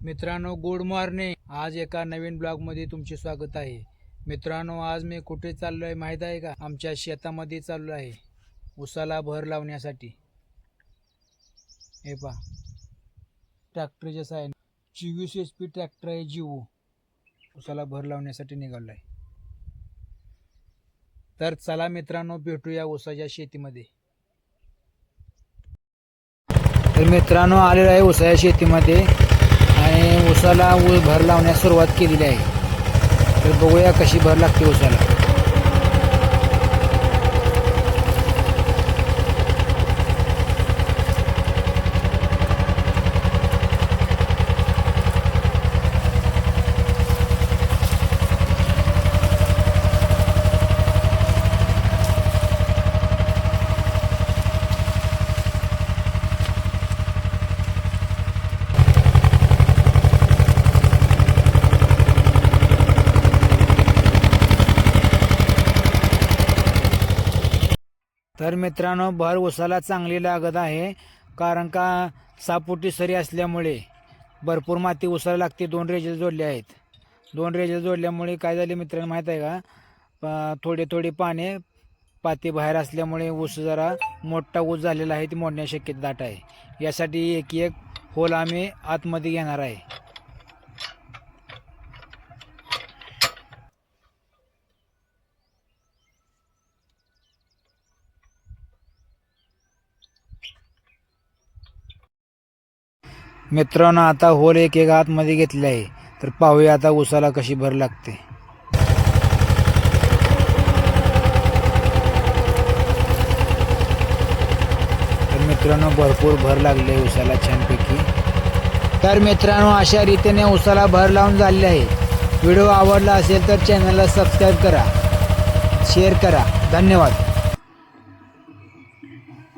मित्रांनो, good morning. आज एका नवीन ब्लॉगमध्ये तुमचे स्वागत आहे. मित्रांनो, आज मी कुठे चाललो आहे माहीत आहे का? आमच्या शेतामध्ये चाललो आहे उसाला भर लावण्यासाठी. हे पहा, ट्रॅक्टर जसा आहे 24 HP ट्रॅक्टर आहे जीवो. उसाला भर लावण्यासाठी निघालो आहे. तर चला मित्रांनो, भेटूया उसाच्या शेतीमध्ये. तर मित्रांनो, आलेलो आहे उसाच्या शेतीमध्ये आणि उसाला भर लावण्यास सुरुवात केलेली आहे. तर बघूया कशी भर लागते उसाला. तर मित्रांनो, भर उसाला चांगली लागत आहे, कारण का सापोटी सरी असल्यामुळे भरपूर माती उसाला लागते. 2 रेजल जोडले आहेत. 2 रेजल जोडल्यामुळे काय झाले मित्रांनो माहीत आहे का? थोडे पाने पाती बाहेर असल्यामुळे ऊस जरा मोठा ऊस झालेला आहे, ती मोडण्याची शक्यता दाट आहे. यासाठी एक होल आम्ही आतमध्ये घेणार आहे. मित्रांनो, आता होल एक आतमध्ये घेतले आहे. तर पाहूया आता उसाला कशी भर लागते. तर मित्रांनो, भरपूर भर लागली आहे उसाला छानपैकी. तर मित्रांनो, अशा रीतीने उसाला भर लावून झाले आहे. व्हिडिओ आवडला असेल तर चॅनलला सबस्क्राईब करा, शेअर करा. धन्यवाद.